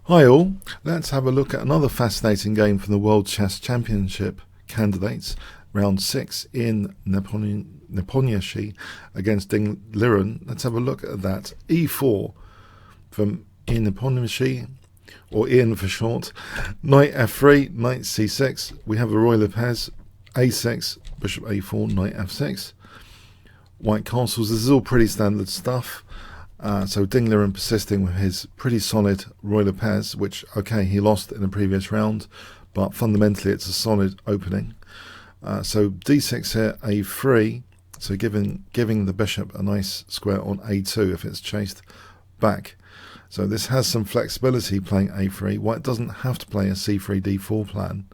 Hi all, let's have a look at another fascinating game from the World Chess Championship candidates, round 6 in Nepomniachtchi against Liren. Let's have a look at that. E4 from Nepomniachtchi, or Ian for short. Knight f3, knight c6, we have a Roy Lopez, a6, bishop a4, knight f6, white castles. This is all pretty standard stuff. So Liren persisting with his pretty solid Roy Lopez, which, okay, he lost in the previous round, but fundamentally it's a solid opening. So d6 here, a3, so giving the bishop a nice square on a2 if it's chased back. So this has some flexibility playing a3. White doesn't have to play a c3, d4 plan,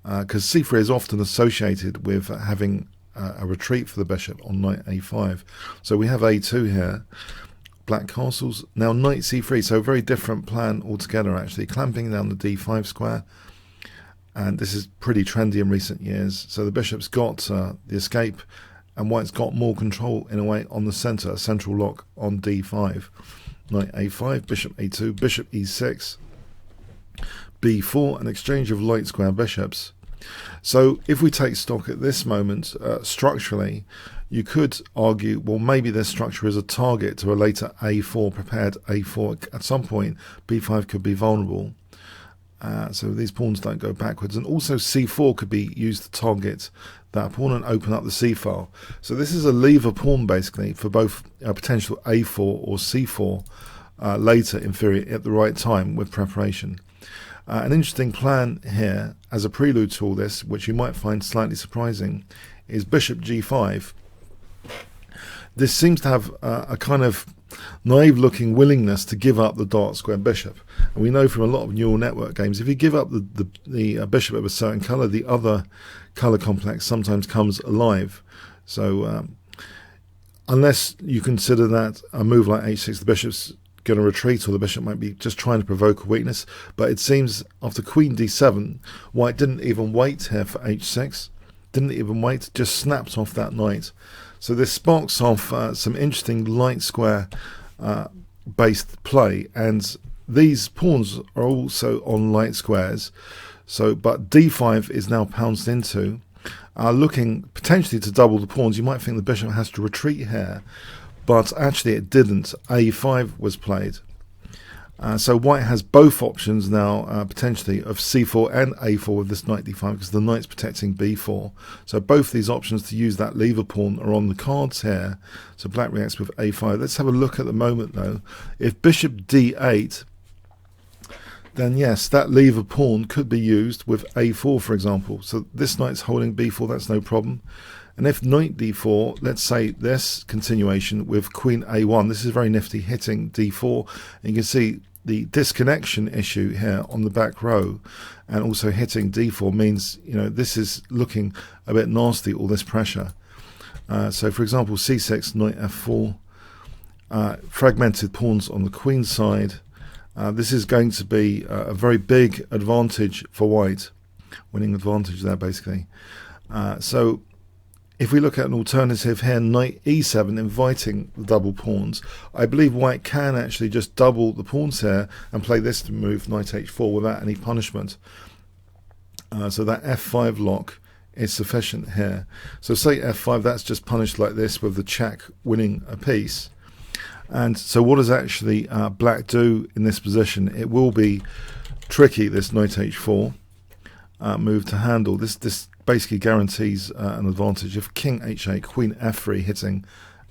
because c3 is often associated with having a retreat for the bishop on knight a5. So we have a2 here. Black castles. Now knight c3, so a very different plan altogether actually, clamping down the d5 square, and this is pretty trendy in recent years. So the bishop's got the escape, and white's got more control in a way on the centre, a central lock on d5. Knight a5, bishop a2, bishop e6, b4, an exchange of light square bishops. So if we take stock at this moment, structurally, you could argue, well, maybe this structure is a target to a later a4, prepared a4. At some point, b5 could be vulnerable. So these pawns don't go backwards. And also c4 could be used to target that pawn and open up the c-file. So this is a lever pawn, basically, for both a potential a4 or c4 later in theory at the right time with preparation. An interesting plan here, as a prelude to all this, which you might find slightly surprising, is bishop g5. This seems to have a kind of naive-looking willingness to give up the dark square bishop. And we know from a lot of neural network games, if you give up the bishop of a certain colour, the other colour complex sometimes comes alive. So unless you consider that a move like h6, the bishop's going to retreat, or the bishop might be just trying to provoke a weakness. But it seems after queen d7, white didn't even wait here for h6, didn't even wait, just snapped off that knight. So this sparks off some interesting light square based play, and these pawns are also on light squares. So, but d5 is now pounced into, looking potentially to double the pawns. You might think the bishop has to retreat here, but actually it didn't. a5 was played. So white has both options now, potentially, of c4 and a4 with this knight d5, because the knight's protecting b4. So both these options to use that lever pawn are on the cards here. So black reacts with a5. Let's have a look at the moment, though. If bishop d8, then yes, that lever pawn could be used with a4, for example. So this knight's holding b4, that's no problem. And if knight d4, let's say this continuation with queen a1, this is very nifty, hitting d4. And you can see the disconnection issue here on the back row, and also hitting d4 means, you know, this is looking a bit nasty, all this pressure. So for example, c6, knight f4, fragmented pawns on the queen side. This is going to be a very big advantage for white, winning advantage there basically. So if we look at an alternative here, knight e7, inviting the double pawns, I believe white can actually just double the pawns here and play this to move knight h4 without any punishment. So that f5 lock is sufficient here. So say f5, that's just punished like this with the check winning a piece. And so what does actually black do in this position? It will be tricky, this knight h4 move to handle. This basically guarantees an advantage. If king h8, queen f3 hitting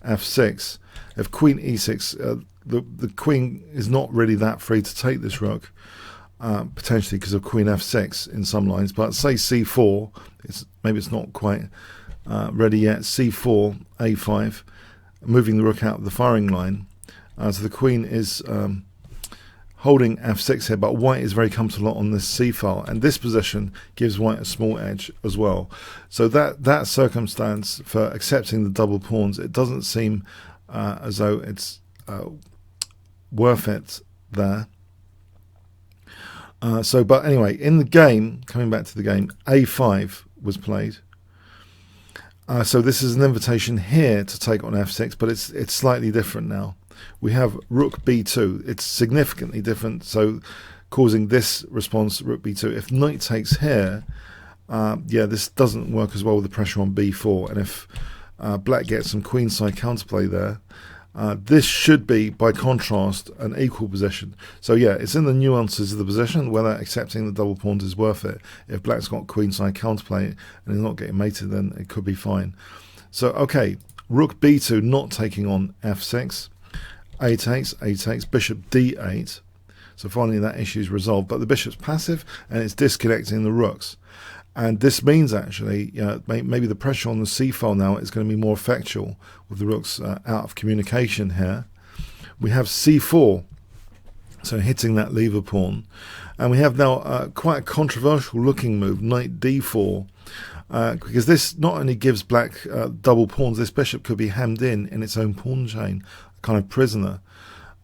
f6, if queen e6, the queen is not really that free to take this rook, potentially because of queen f6 in some lines. But say c4, maybe it's not quite ready yet. c4, a5, moving the rook out of the firing line. So the queen is holding f6 here, but white is very comfortable on this c-file, and this position gives white a small edge as well. So that circumstance for accepting the double pawns, it doesn't seem as though it's worth it there. But anyway, in the game, coming back to the game, a5 was played. So this is an invitation here to take on f6, but it's slightly different now. We have rook b2. It's significantly different. So causing this response, rook b2. If knight takes here, yeah, this doesn't work as well with the pressure on b4. And if black gets some queenside counterplay there, this should be, by contrast, an equal position. So yeah, it's in the nuances of the position whether accepting the double pawns is worth it. If black's got queenside counterplay and is not getting mated, then it could be fine. So okay, rook b2 not taking on f6. A takes, bishop d8. So finally that issue is resolved, but the bishop's passive and it's disconnecting the rooks. And this means actually, maybe the pressure on the c file now is going to be more effectual with the rooks out of communication here. We have c4, so hitting that lever pawn. And we have now quite a controversial looking move, knight d4, because this not only gives black double pawns, this bishop could be hemmed in its own pawn chain, a kind of prisoner.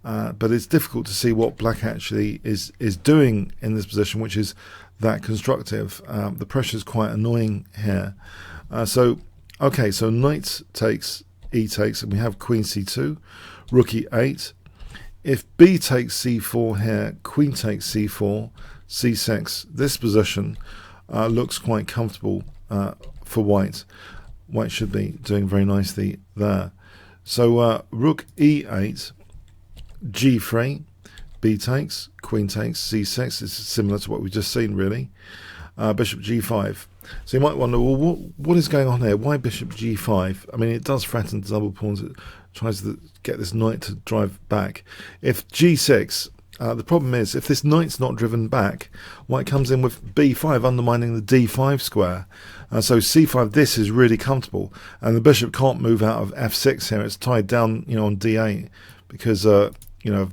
But it's difficult to see what black actually is doing in this position, which is that constructive. The pressure is quite annoying here. So knight takes, e takes, and we have queen c2, rook e8. If b takes c4 here, queen takes c4, c6, this position looks quite comfortable for white. White should be doing very nicely there. So rook e8, g3, b takes, queen takes, c6. It's similar to what we've just seen, really. Bishop g5. So you might wonder, well, what is going on here? Why bishop g5? I mean, it does threaten double pawns. It tries to get this knight to drive back. If g6, the problem is, if this knight's not driven back, white comes in with b5, undermining the d5 square. So c5, this is really comfortable. And the bishop can't move out of f6 here. It's tied down, on d8 because... of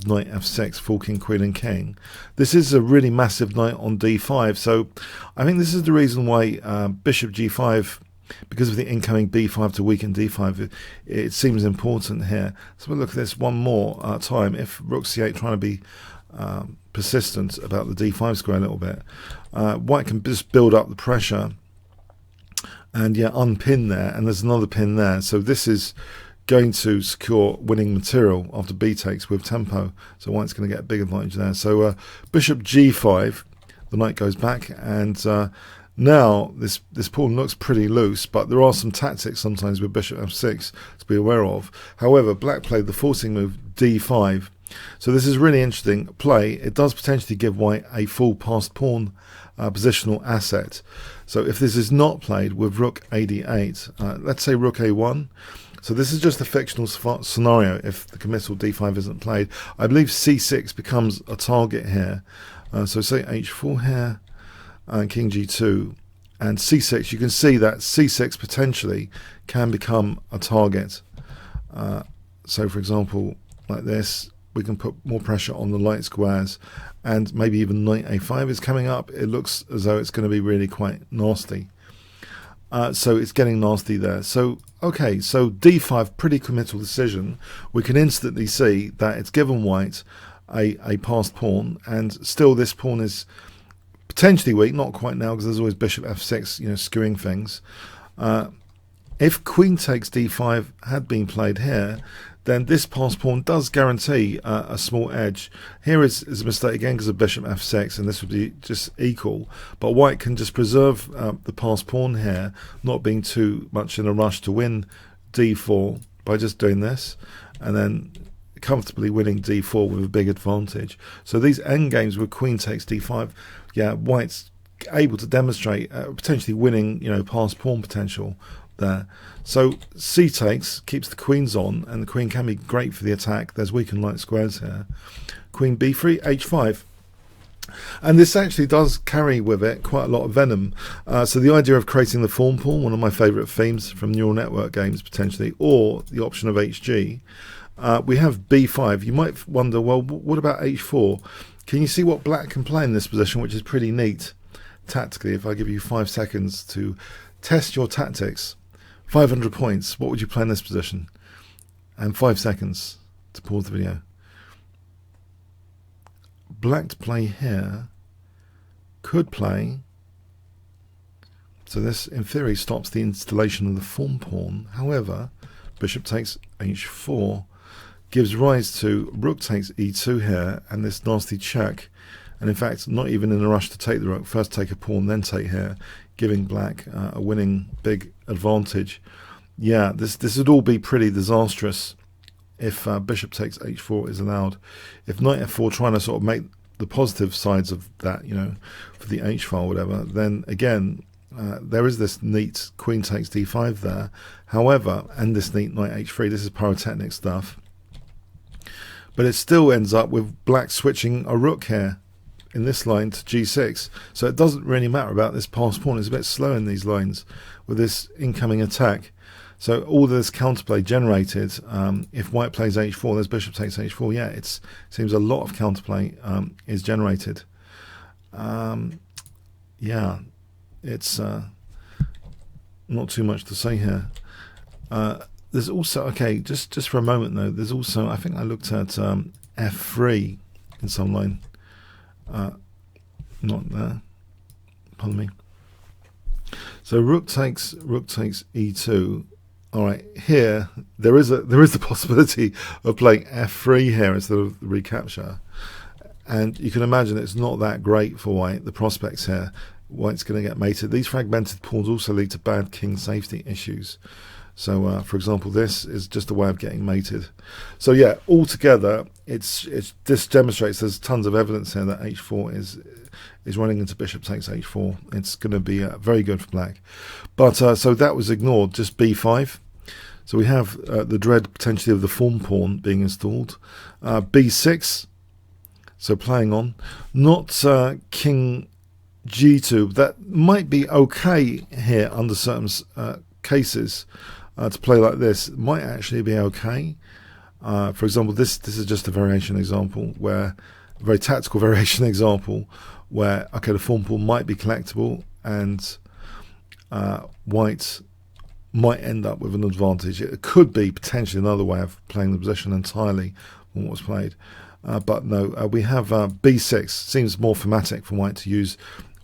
knight f6, full king, queen and king. This is a really massive knight on d5, so I think this is the reason why bishop g5, because of the incoming b5 to weaken d5, it seems important here. So we'll look at this one more time. If rook c8 trying to be persistent about the d5 square a little bit, white can just build up the pressure and unpin there, and there's another pin there. So this is going to secure winning material after b takes with tempo, so white's going to get a big advantage there. So bishop g5, the knight goes back, and now this pawn looks pretty loose, but there are some tactics sometimes with bishop f6 to be aware of. However, black played the forcing move d5, so this is really interesting play. It does potentially give white a full passed pawn positional asset. So if this is not played with rook ad8, let's say rook a1. So this is just a fictional scenario if the committal d5 isn't played. I believe c6 becomes a target here. So say h4 here, and king g2, and c6. You can see that c6 potentially can become a target. So for example, like this, we can put more pressure on the light squares, and maybe even knight a5 is coming up. It looks as though it's going to be really quite nasty. So it's getting nasty there. So okay, so d5, pretty committal decision. We can instantly see that it's given white a passed pawn, and still this pawn is potentially weak, not quite now because there's always bishop f6, skewing things. If queen takes d5 had been played here, then this passed pawn does guarantee a small edge. Here is a mistake again because of bishop f6, and this would be just equal. But white can just preserve the passed pawn here, not being too much in a rush to win d4 by just doing this, and then comfortably winning d4 with a big advantage. So these endgames with queen takes d5, white's able to demonstrate potentially winning, passed pawn potential there. So c takes, keeps the queens on, and the queen can be great for the attack. There's weak and light squares here. Queen b3, h5. And this actually does carry with it quite a lot of venom. So the idea of creating the form pawn, one of my favourite themes from neural network games potentially, or the option of hg. We have b5. You might wonder, well, what about h4? Can you see what black can play in this position, which is pretty neat tactically? If I give you 5 seconds to test your tactics, 500 points, what would you play in this position? And 5 seconds to pause the video. Black to play here could play, so this in theory stops the installation of the form pawn. However, bishop takes h4 gives rise to rook takes e2 here, and this nasty check, and in fact not even in a rush to take the rook. First take a pawn, then take here, giving black a winning big advantage. Yeah, this would all be pretty disastrous if bishop takes h4 is allowed. If knight f4, trying to sort of make the positive sides of that, you know, for the h file, whatever, then again there is this neat queen takes d5 there. However, and this neat knight h3, this is pyrotechnic stuff, but it still ends up with black switching a rook here in this line to g6. So it doesn't really matter about this passed pawn. It's a bit slow in these lines with this incoming attack. So all this counterplay generated, if white plays h4, there's bishop takes h4, yeah, it seems a lot of counterplay is generated. Yeah, it's not too much to say here. There's also, okay, just for a moment though, there's also, I think I looked at f3 in some line. Not there, pardon me. So rook takes e2. All right, here there is the possibility of playing f3 here instead of the recapture, and you can imagine it's not that great for white. The prospects here, white's going to get mated. These fragmented pawns also lead to bad king safety issues. So, for example, this is just a way of getting mated. So yeah, altogether, this demonstrates there's tons of evidence here that h4 is running into bishop takes h4. It's going to be very good for black. But so that was ignored, just b5. So we have the dread potentially of the form pawn being installed. b6, so playing on. Not king g2. That might be okay here under certain cases. To play like this might actually be okay. For example, this is just a variation example, where a very tactical variation example where, okay, the form pawn might be collectible and white might end up with an advantage. It could be potentially another way of playing the position entirely from what was played. But no, we have b6. Seems more thematic for white to use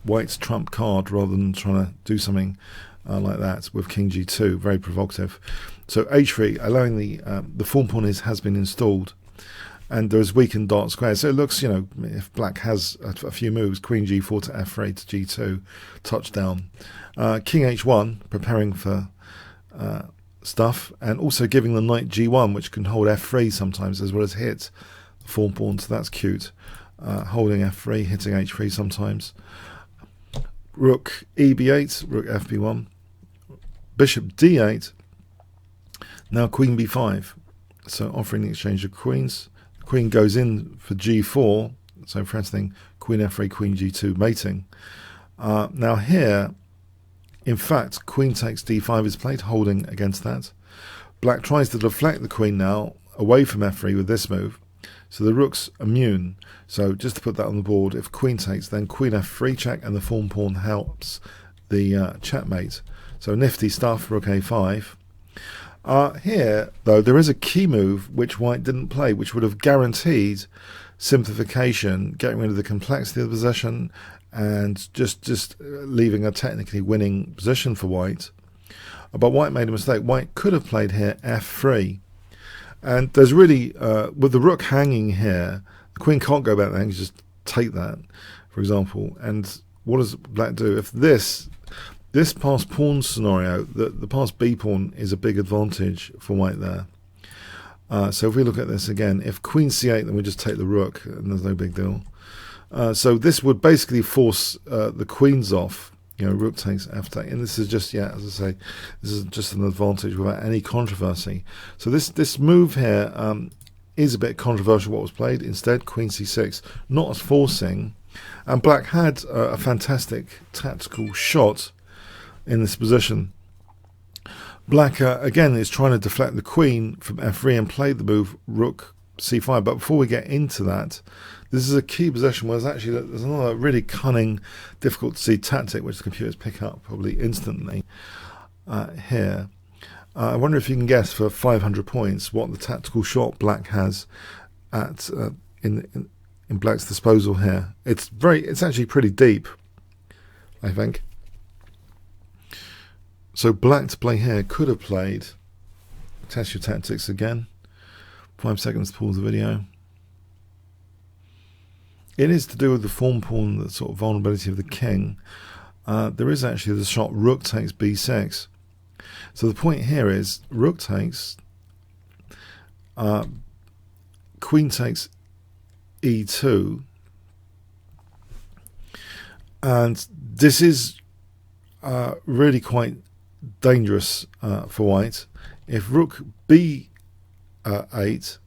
white's trump card rather than trying to do something like that with king g2. Very provocative. So h3, allowing the form pawn has been installed, and there's weakened dark squares. So it looks, you know, if black has a few moves, queen g4 to f8 to g2, touchdown. King h1, preparing for stuff, and also giving the knight g1, which can hold f3 sometimes as well as hit the form pawn. So that's cute. Holding f3, hitting h3 sometimes. Rook eb8, rook fb1, bishop d8, now queen b5, so offering the exchange of queens. Queen goes in for g4, so threatening queen f3, queen g2 mating. Now here, in fact, queen takes d5 is played, holding against that. Black tries to deflect the queen now away from f3 with this move, so the rook's immune. So just to put that on the board, if queen takes, then queen f3 check, and the form pawn helps the checkmate. So nifty stuff, rook a5. Here, though, there is a key move which white didn't play, which would have guaranteed simplification, getting rid of the complexity of the position, and just leaving a technically winning position for white. But white made a mistake. White could have played here f3. And there's really, with the rook hanging here, the queen can't go back there and just take that, for example. And what does black do? If this passed pawn scenario, the passed b pawn is a big advantage for white there. So if we look at this again, if queen c8, then we just take the rook, and there's no big deal. So this would basically force the queens off. You know, rook takes f8, and this is just, yeah, as I say, this is just an advantage without any controversy. So this move here is a bit controversial what was played. Instead, queen c6, not as forcing, and black had a fantastic tactical shot in this position. Black, again, is trying to deflect the queen from f3 and play the move rook c5, but before we get into that, this is a key position where there's another really cunning, difficult to see tactic which the computers pick up probably instantly here. I wonder if you can guess for 500 points what the tactical shot black has at in black's disposal here. It's actually pretty deep, I think. So black to play here could have played, test your tactics again. 5 seconds to pause the video. it is to do with the form pawn, the sort of vulnerability of the king. There is actually the shot rook takes b6. So the point here is rook takes, queen takes e2, and this is really quite dangerous for white. If rook b8,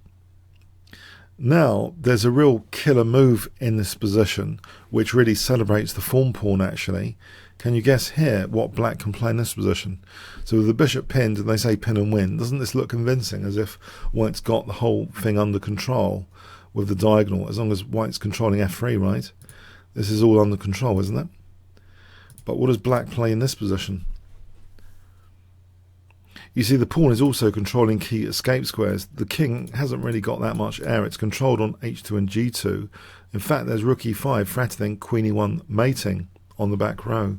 now there's a real killer move in this position which really celebrates the form pawn actually. Can you guess here what black can play in this position? So with the bishop pinned, and they say pin and win, doesn't this look convincing, as if white's got the whole thing under control with the diagonal, as long as white's controlling f3, right? This is all under control, isn't it? But what does black play in this position? You see, the pawn is also controlling key escape squares. The king hasn't really got that much air. It's controlled on h2 and g2. In fact, there's rook e5 threatening queen e1 mating on the back row.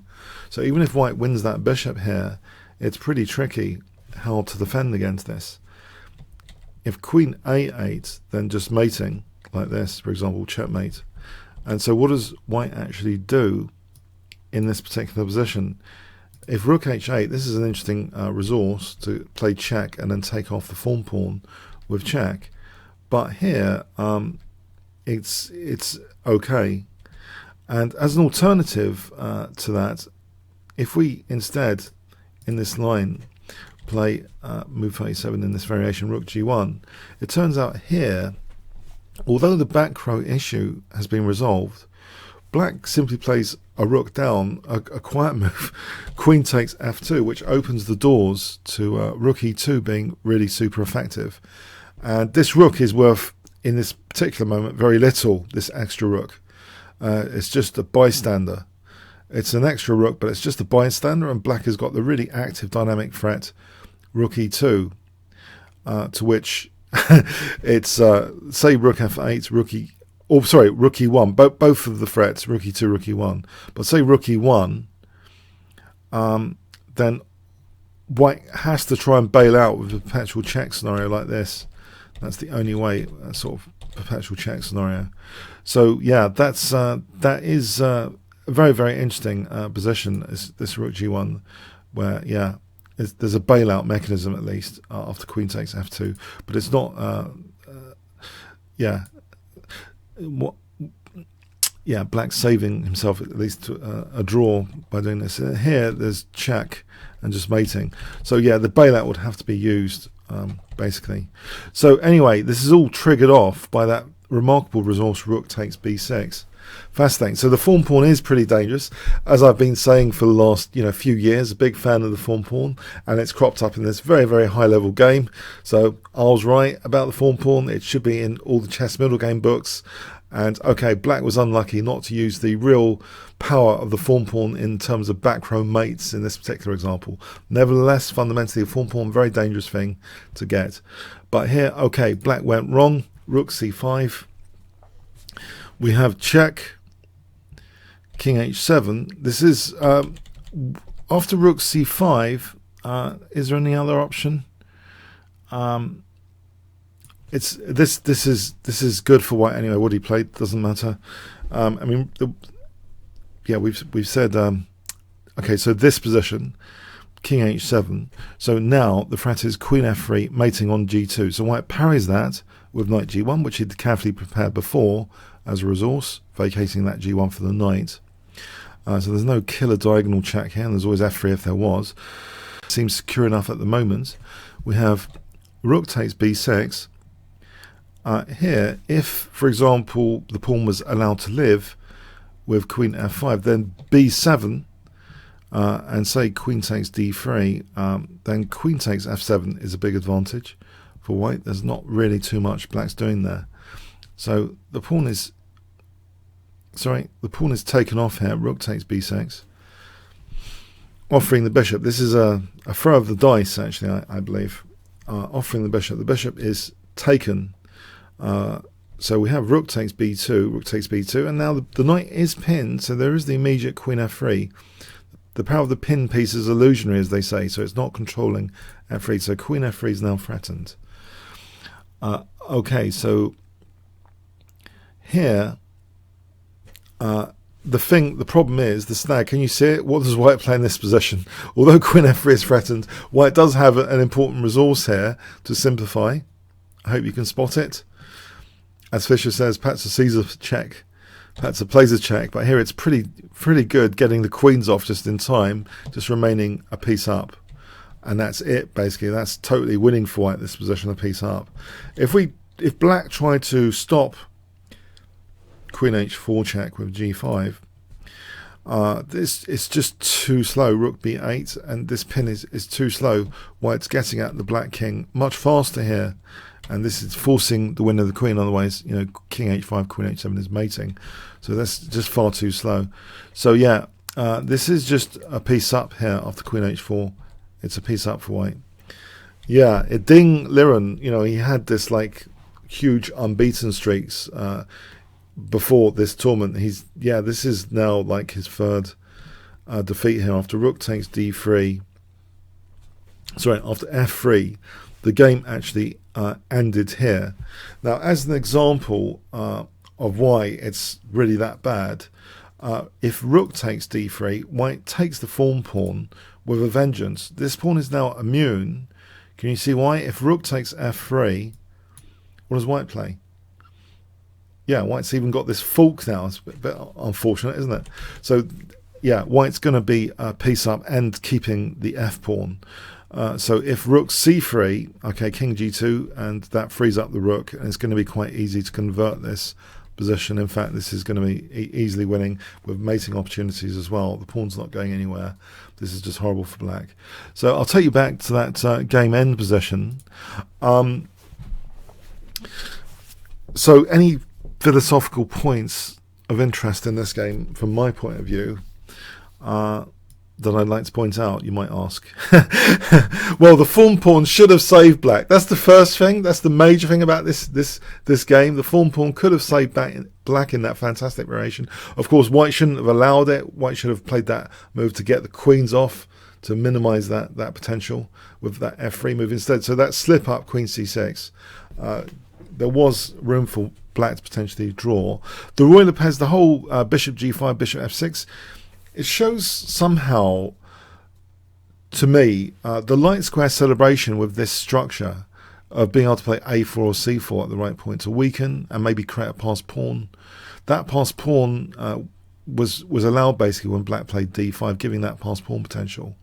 So even if white wins that bishop here, it's pretty tricky how to defend against this. If queen a8, then just mating like this, for example, checkmate. And so what does white actually do in this particular position? If rook h8, this is an interesting resource to play check and then take off the form pawn with check. But here, it's okay. And as an alternative to that, if we instead, in this line, play move 37 in this variation, rook g1, it turns out here, although the back row issue has been resolved, black simply plays a rook down, a quiet move, queen takes f2, which opens the doors to rook e2 being really super effective. And this rook is worth, in this particular moment, very little, this extra rook. It's just a bystander. It's an extra rook, but it's just a bystander, and black has got the really active dynamic threat, rook e2, to which it's, say, rook f8, rook rook e1, both of the threats, rook e2, rook e1. But say rook e1, then white has to try and bail out with a perpetual check scenario like this. That's the only way, a sort of perpetual check scenario. So yeah, that is a very, very interesting position, this rook g1, where yeah, there's a bailout mechanism at least after queen takes f2, but it's not. Yeah. Black saving himself at least to a draw by doing this. Here there's check and just mating. So yeah, the bailout would have to be used basically. So anyway, this is all triggered off by that remarkable resource rook takes b6. Fascinating. So the form pawn is pretty dangerous, as I've been saying for the last few years. A big fan of the form pawn, and it's cropped up in this very, very high level game. So I was right about the form pawn. It should be in all the chess middle game books. And okay, black was unlucky not to use the real power of the form pawn in terms of back row mates in this particular example. Nevertheless, fundamentally, a form pawn, very dangerous thing to get. But here, okay, black went wrong. Rook c5. We have check, king h7. This is after rook c5. Is there any other option? It's this is good for white anyway. What he played doesn't matter. I mean, we've said okay. So this position, king h7. So now the threat is queen f3, mating on g2. So white parries that with knight g1, which he'd carefully prepared before as a resource, vacating that g1 for the knight. So there's no killer diagonal check here, and there's always f3 if there was. Seems secure enough at the moment. We have rook takes b6. Here, if, for example, the pawn was allowed to live with queen f5, then b7, and say queen takes d3, then queen takes f7 is a big advantage for white. There's not really too much black's doing there. So the pawn is taken off here. Rook takes b6, offering the bishop. This is a throw of the dice, actually, I believe. Offering the bishop. The bishop is taken. So we have rook takes b2, and now the knight is pinned, so there is the immediate queen f3. The power of the pin piece is illusionary, as they say, so it's not controlling f3, so queen f3 is now threatened. Okay, so here the problem is the snag. Can you see it? What does white play in this position? Although queen f3 is threatened, white does have an important resource here to simplify. I hope you can spot it. As Fischer says, Patsa sees a check. Patsa plays a check, but here it's pretty good getting the queens off just in time, just remaining a piece up. And that's it, basically. That's totally winning for white, this position, a piece up. If black tried to stop queen h4 check with g5, this is just too slow. Rook b8, and this pin is too slow. White's getting at the black king much faster here, and this is forcing the win of the queen. Otherwise, you know, king h5, queen h7 is mating, so that's just far too slow. So yeah, this is just a piece up here after queen h4. It's a piece up for white. Yeah, Ding Liren, you know, he had this like huge unbeaten streaks before this tournament. This is now like his third defeat here after rook takes d3. Sorry, after f3, the game actually ended here. Now, as an example of why it's really that bad, if rook takes d3, white takes the form pawn with a vengeance. This pawn is now immune. Can you see why? If rook takes f3, what does white play? Yeah, white's even got this fork now. It's a bit unfortunate, isn't it? So, yeah, white's going to be a piece up and keeping the f-pawn. So if rook c3, okay, king g2, and that frees up the rook, and it's going to be quite easy to convert this position. In fact, this is going to be easily winning with mating opportunities as well. The pawn's not going anywhere. This is just horrible for black. So I'll take you back to that game end position. So any philosophical points of interest in this game from my point of view that I'd like to point out, you might ask. Well, the form pawn should have saved black. That's the first thing. That's the major thing about this game. The form pawn could have saved black in that fantastic variation. Of course, white shouldn't have allowed it. White should have played that move to get the queens off, to minimize that potential with that f3 move instead. So that slip up queen c6, there was room for black to potentially draw. The Roy Lopez, the whole bishop g5, bishop f6, it shows somehow, to me, the light square celebration with this structure of being able to play a4 or c4 at the right point to weaken and maybe create a passed pawn. That passed pawn was allowed basically when black played d5, giving that passed pawn potential.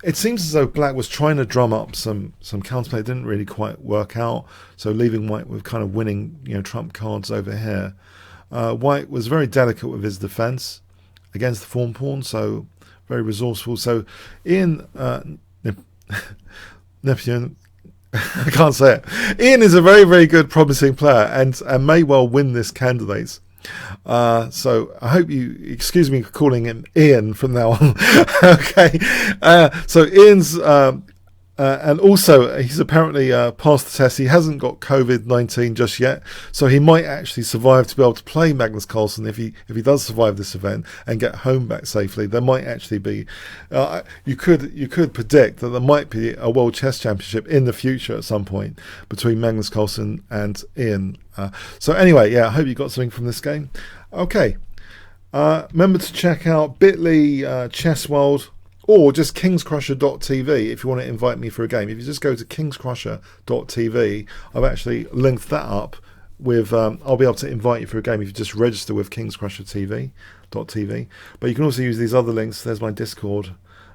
It seems as though black was trying to drum up some counterplay. It didn't really quite work out, so leaving white with kind of winning, you know, trump cards over here. White was very delicate with his defense against the form pawn, so very resourceful. So Ian Nepomniachtchi, I can't say it. Ian is a very, very good, promising player, and may well win this candidate. So I hope you excuse me for calling him Ian from now on. Okay. So Ian's and also he's apparently passed the test. He hasn't got COVID-19 just yet, so he might actually survive to be able to play Magnus Carlsen if he does survive this event and get home back safely. There might actually be you could predict that there might be a World Chess Championship in the future at some point between Magnus Carlsen and Ian. So anyway, yeah, I hope you got something from this game. Okay, remember to check out bit.ly Chess World, or just Kingscrusher.tv if you want to invite me for a game. If you just go to Kingscrusher.tv, I've actually linked that up with, I'll be able to invite you for a game if you just register with Kingscrusher.tv. But you can also use these other links. There's my Discord,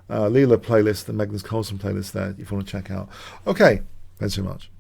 Leela playlist, the Magnus Carlsen playlist there if you want to check out. Okay, thanks so much.